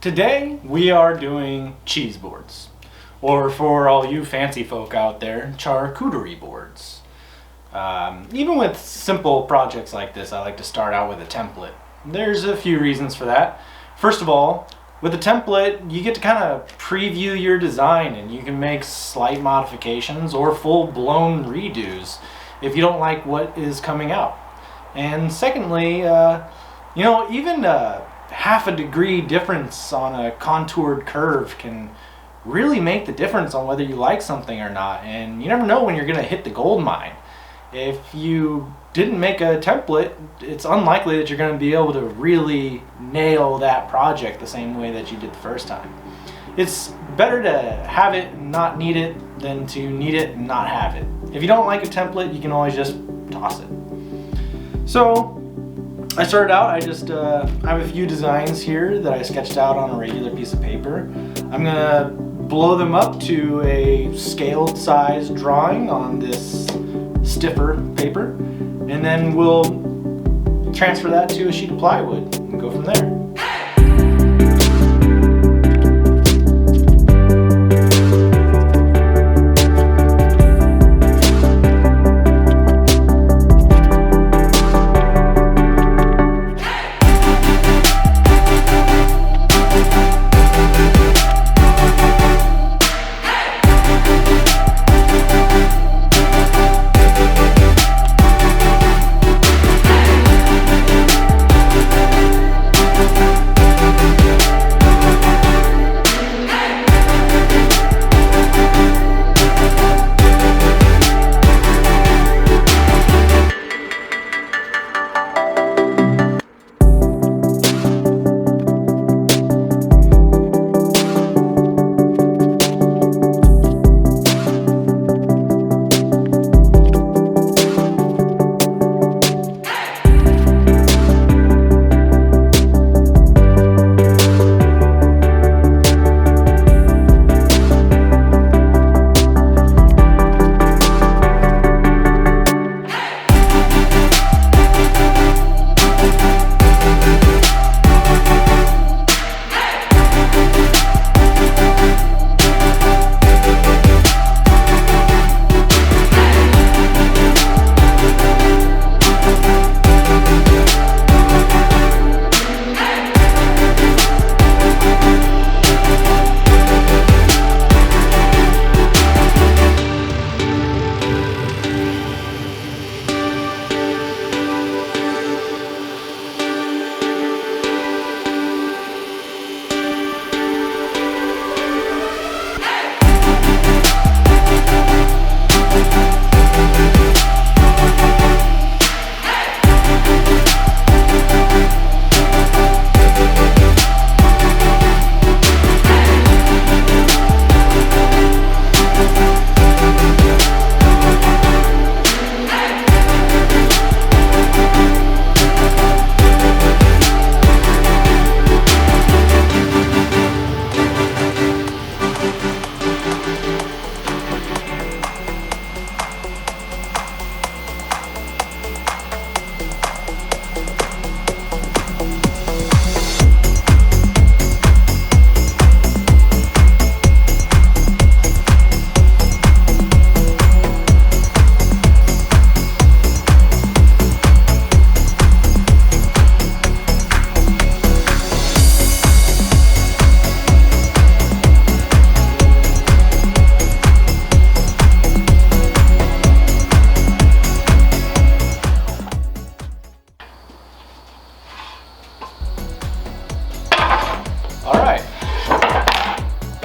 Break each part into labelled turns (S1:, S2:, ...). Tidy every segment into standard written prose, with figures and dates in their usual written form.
S1: Today we are doing cheese boards, or for all you fancy folk out there, charcuterie boards. Even with simple projects like this, I like to start out with a template. There's a few reasons for that. First of all, with a template, you get to kind of preview your design and you can make slight modifications or full-blown redos if you don't like what is coming out. And secondly, even half a degree difference on a contoured curve can really make the difference on whether you like something or not, and you never know when you're going to hit the gold mine. If you didn't make a template, it's unlikely that you're going to be able to really nail that project the same way that you did the first time. It's better to have it and not need it than to need it and not have it. If you don't like a template, you can always just toss it. So I started out, I have a few designs here that I sketched out on a regular piece of paper. I'm gonna blow them up to a scaled size drawing on this stiffer paper, and then we'll transfer that to a sheet of plywood and go from there.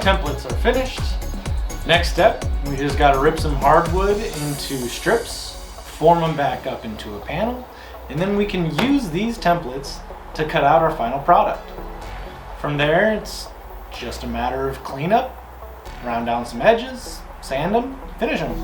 S1: Templates are finished. Next step, we just got to rip some hardwood into strips, form them back up into a panel, and then we can use these templates to cut out our final product. From there, it's just a matter of cleanup, round down some edges, sand them, finish them.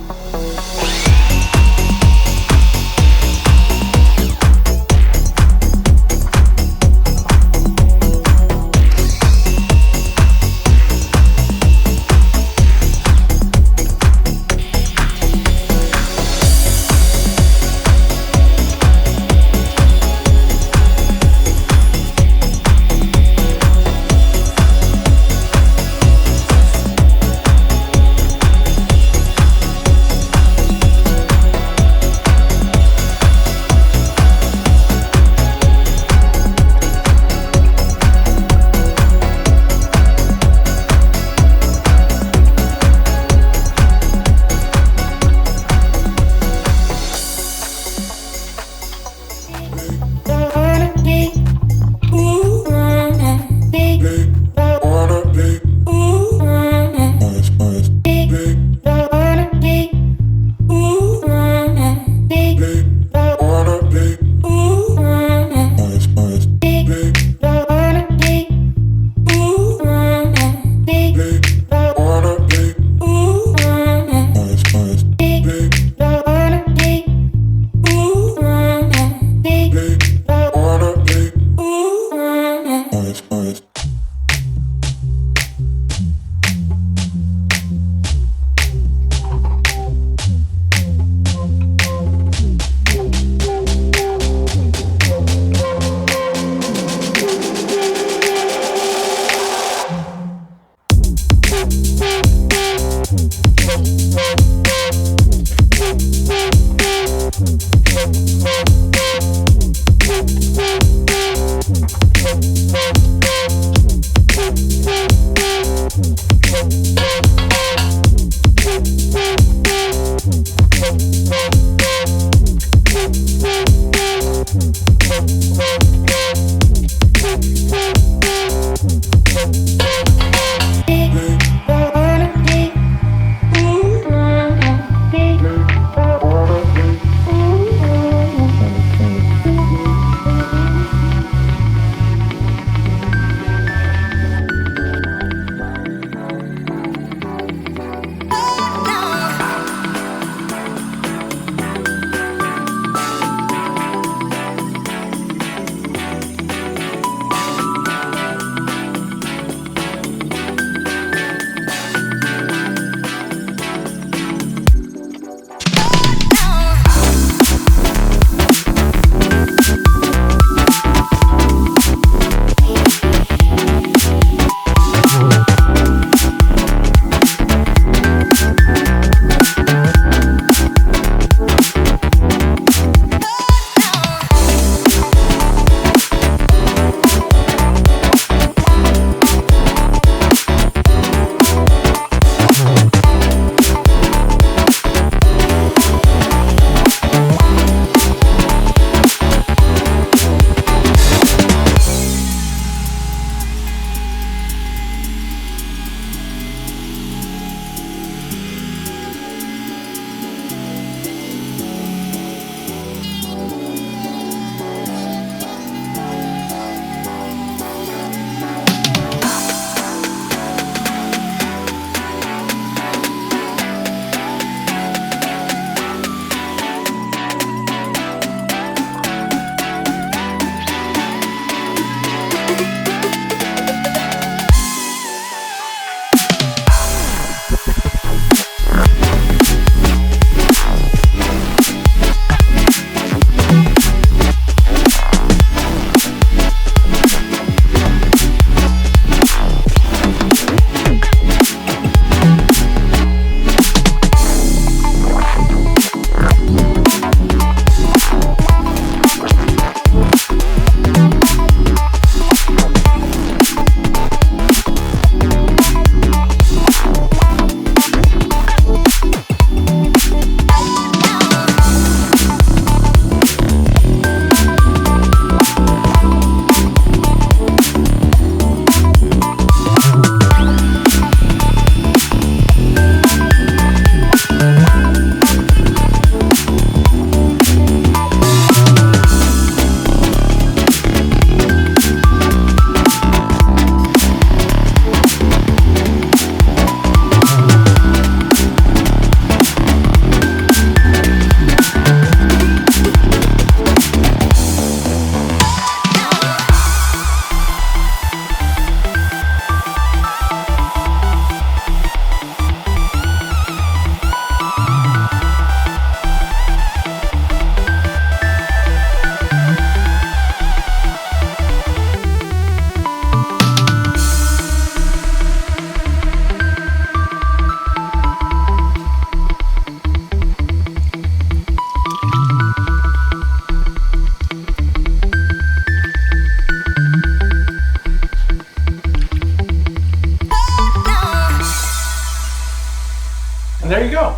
S1: there you go,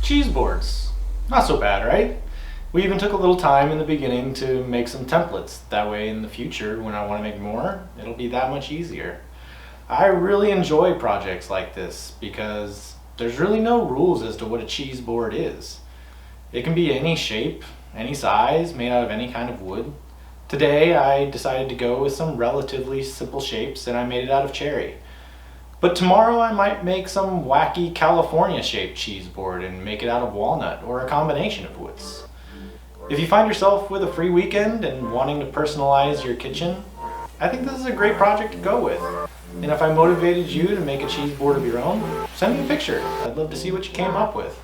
S1: cheese boards. Not so bad, right? We even took a little time in the beginning to make some templates. That way in the future, when I want to make more, it'll be that much easier. I really enjoy projects like this because there's really no rules as to what a cheese board is. It can be any shape, any size, made out of any kind of wood. Today I decided to go with some relatively simple shapes and I made it out of cherry. But tomorrow I might make some wacky California shaped cheese board and make it out of walnut or a combination of woods. If you find yourself with a free weekend and wanting to personalize your kitchen, I think this is a great project to go with. And if I motivated you to make a cheese board of your own, send me a picture. I'd love to see what you came up with.